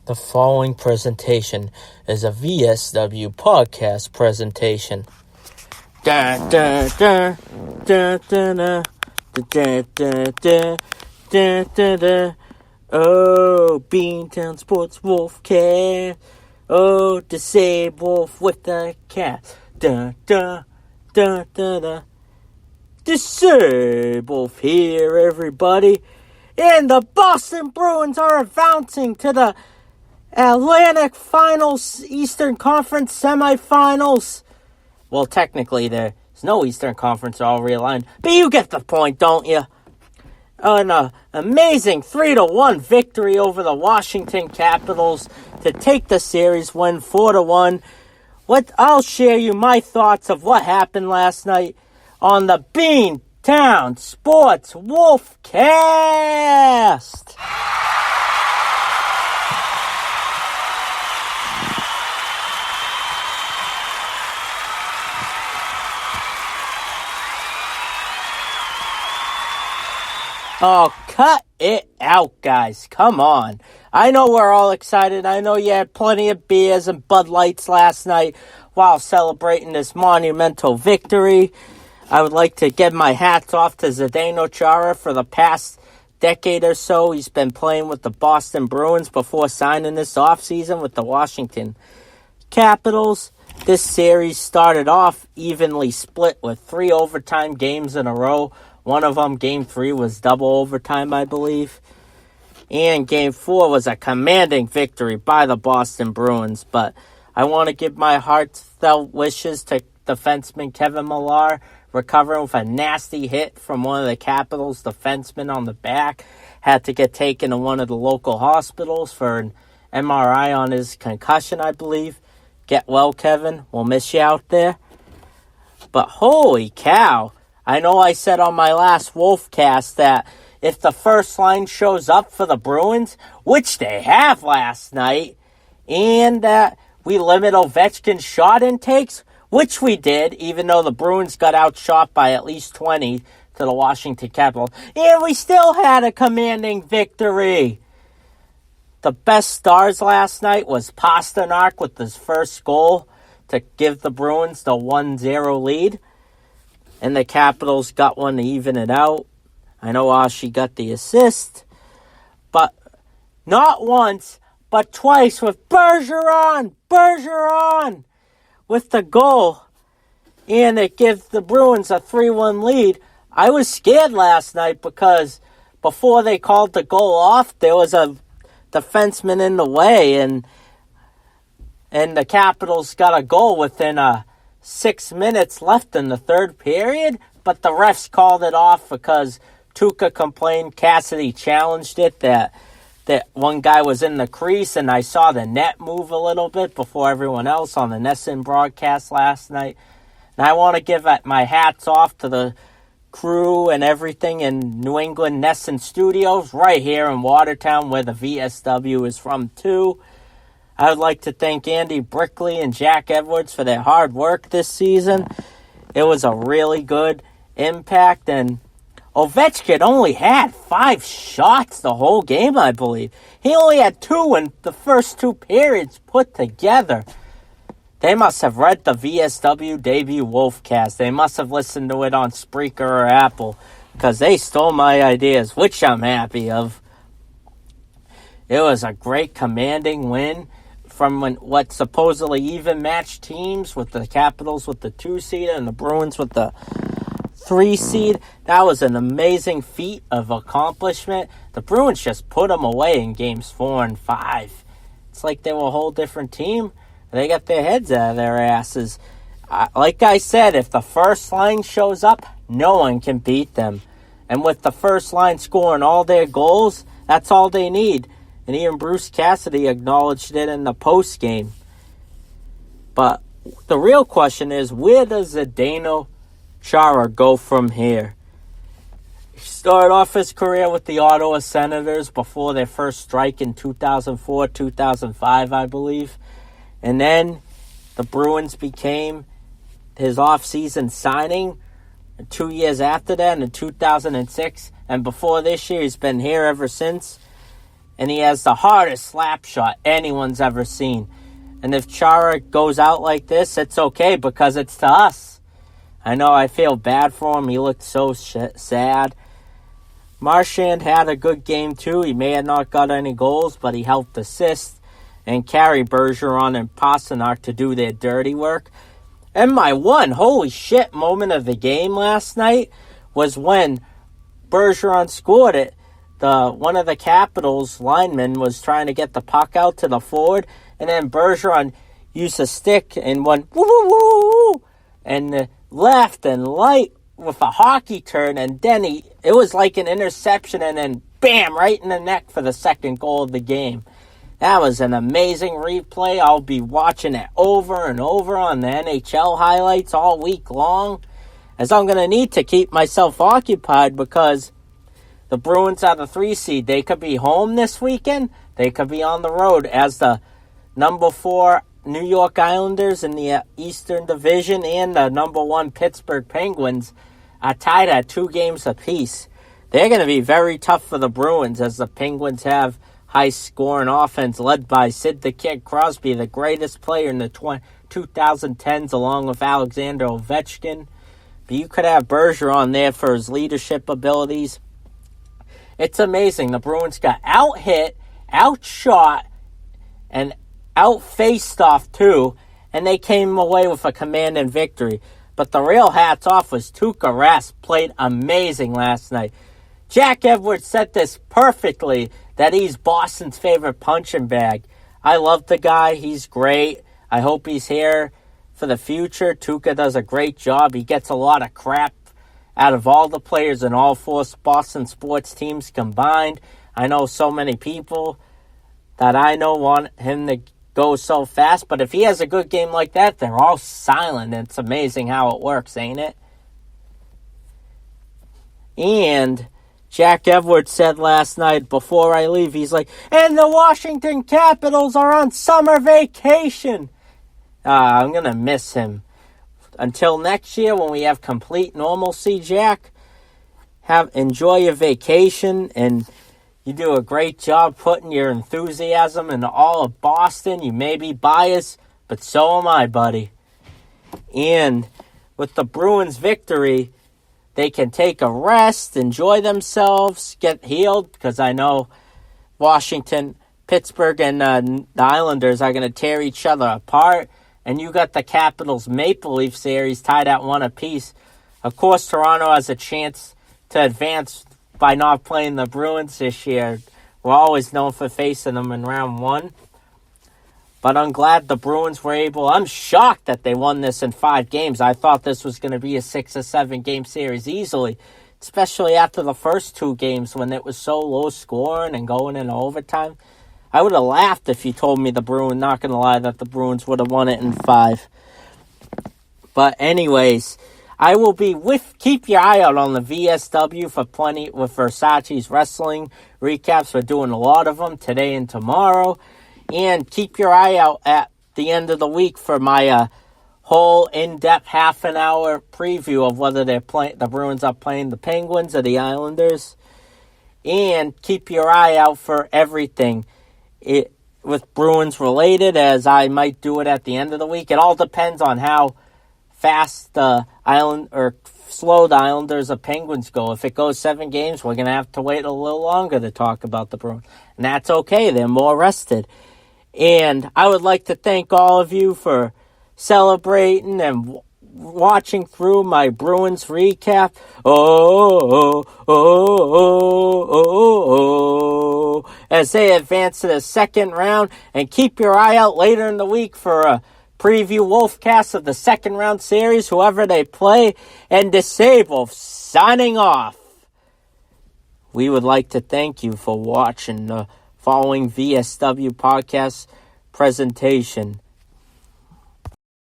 The following presentation is a VSW podcast presentation. Da da da da da da da da da da da. Oh, Beantown Sports Wolfcast. Oh, the same wolf with the cat. Da da da da da. The same wolf here, everybody. And the Boston Bruins are advancing to the Atlantic Finals, Eastern Conference semifinals. Well, technically, there's no Eastern Conference, all realigned. But you get the point, don't you? An amazing 3-1 victory over the Washington Capitals to take the series, win 4-1. I'll share you my thoughts of what happened last night on the Beantown Sports Wolfcast. Oh, cut it out, guys. Come on. I know we're all excited. I know you had plenty of beers and Bud Lights last night while celebrating this monumental victory. I would like to give my hats off to Chara for the past decade or so. He's been playing with the Boston Bruins before signing this offseason with the Washington Capitals. This series started off evenly split with 3 overtime games in a row. One of them, Game 3, was double overtime, I believe. And Game 4 was a commanding victory by the Boston Bruins. But I want to give my heartfelt wishes to defenseman Kevin Millar, recovering with a nasty hit from one of the Capitals' defensemen on the back. Had to get taken to one of the local hospitals for an MRI on his concussion, I believe. Get well, Kevin. We'll miss you out there. But holy cow. I know I said on my last Wolfcast that if the first line shows up for the Bruins, which they have last night, and that we limit Ovechkin's shot intakes, which we did, even though the Bruins got outshot by at least 20 to the Washington Capitals, and we still had a commanding victory. The best stars last night was Pasternak with his first goal to give the Bruins the 1-0 lead. And the Capitals got one to even it out. I know Ashi got the assist. But not once, but twice with Bergeron with the goal. And it gives the Bruins a 3-1 lead. I was scared last night because before they called the goal off, there was a defenseman in the way. And the Capitals got a goal within 6 minutes left in the third period, but the refs called it off because Tuukka complained. Cassidy challenged it, that one guy was in the crease, and I saw the net move a little bit before everyone else on the NESN broadcast last night. And I want to give my hats off to the crew and everything in New England NESN Studios right here in Watertown, where the VSW is from too. I would like to thank Andy Brickley and Jack Edwards for their hard work this season. It was a really good impact, and Ovechkin only had 5 shots the whole game, I believe. He only had 2 in the first 2 periods put together. They must have read the VSW debut Wolfcast. They must have listened to it on Spreaker or Apple, because they stole my ideas, which I'm happy of. It was a great commanding win from what supposedly even matched teams, with the Capitals with the 2-seed and the Bruins with the 3-seed. That was an amazing feat of accomplishment. The Bruins just put them away in games 4 and 5. It's like they were a whole different team. They got their heads out of their asses. Like I said, if the first line shows up, no one can beat them. And with the first line scoring all their goals, that's all they need. And even Bruce Cassidy acknowledged it in the post game. But the real question is, where does Zdeno Chara go from here? He started off his career with the Ottawa Senators before their first strike in 2004, 2005, I believe. And then the Bruins became his off-season signing 2 years after that in 2006. And before this year, he's been here ever since. and he has the hardest slap shot anyone's ever seen. And if Chara goes out like this, it's okay because it's to us. I know I feel bad for him. He looked so sad. Marchand had a good game too. He may have not got any goals, but he helped assist and carry Bergeron and Pastrnak to do their dirty work. And my holy shit moment of the game last night was when Bergeron scored it. One of the Capitals linemen was trying to get the puck out to the forward, and then Bergeron used a stick and went woo woo woo woo, and left and right with a hockey turn, and then it was like an interception, and then bam, right in the neck for the second goal of the game. That was an amazing replay. I'll be watching it over and over on the NHL highlights all week long, as I'm going to need to keep myself occupied because the Bruins are the 3 seed. They could be home this weekend. They could be on the road as the number 4 New York Islanders in the Eastern Division and the number 1 Pittsburgh Penguins are tied at 2 games apiece. They're going to be very tough for the Bruins as the Penguins have high-scoring offense led by Sid the Kid Crosby, the greatest player in the 2010s, along with Alexander Ovechkin. But you could have Bergeron there for his leadership abilities. It's amazing. The Bruins got out-hit, outshot, and out-faced off too, and they came away with a commanding victory. But the real hats off was Tuukka Rask. Played amazing last night. Jack Edwards said this perfectly, that he's Boston's favorite punching bag. I love the guy. He's great. I hope he's here for the future. Tuukka does a great job. He gets a lot of crap out of all the players in all 4 Boston sports teams combined. I know so many people that I know want him to go so fast, but if he has a good game like that, they're all silent. It's amazing how it works, ain't it? And Jack Edwards said last night before I leave, he's like, and the Washington Capitals are on summer vacation. I'm going to miss him. Until next year when we have complete normalcy, Jack, enjoy your vacation, and you do a great job putting your enthusiasm into all of Boston. You may be biased, but so am I, buddy. And with the Bruins' victory, they can take a rest, enjoy themselves, get healed, because I know Washington, Pittsburgh, and the Islanders are going to tear each other apart. And you got the Capitals Maple Leaf series tied at 1 apiece. Of course, Toronto has a chance to advance by not playing the Bruins this year. We're always known for facing them in round 1. But I'm glad the Bruins were able. I'm shocked that they won this in 5 games. I thought this was going to be a 6 or 7 game series easily, especially after the first 2 games when it was so low scoring and going into overtime. I would have laughed if you told me the Bruins, not going to lie, that the Bruins would have won it in 5. But anyways, I will be keep your eye out on the VSW for plenty with Versace's wrestling recaps. We're doing a lot of them today and tomorrow. And keep your eye out at the end of the week for my whole in-depth half-an-hour preview of whether the Bruins are playing the Penguins or the Islanders. And keep your eye out for everything with Bruins related, as I might do it at the end of the week. It all depends on how fast the slow the Islanders or Penguins go. If it goes 7 games, we're going to have to wait a little longer to talk about the Bruins. And that's okay. They're more rested. And I would like to thank all of you for celebrating and watching through my Bruins recap. As they advance to the second round. And keep your eye out later in the week for a preview Wolfcast of the second round series, whoever they play. And Disable signing off. We would like to thank you for watching the following VSW podcast presentation.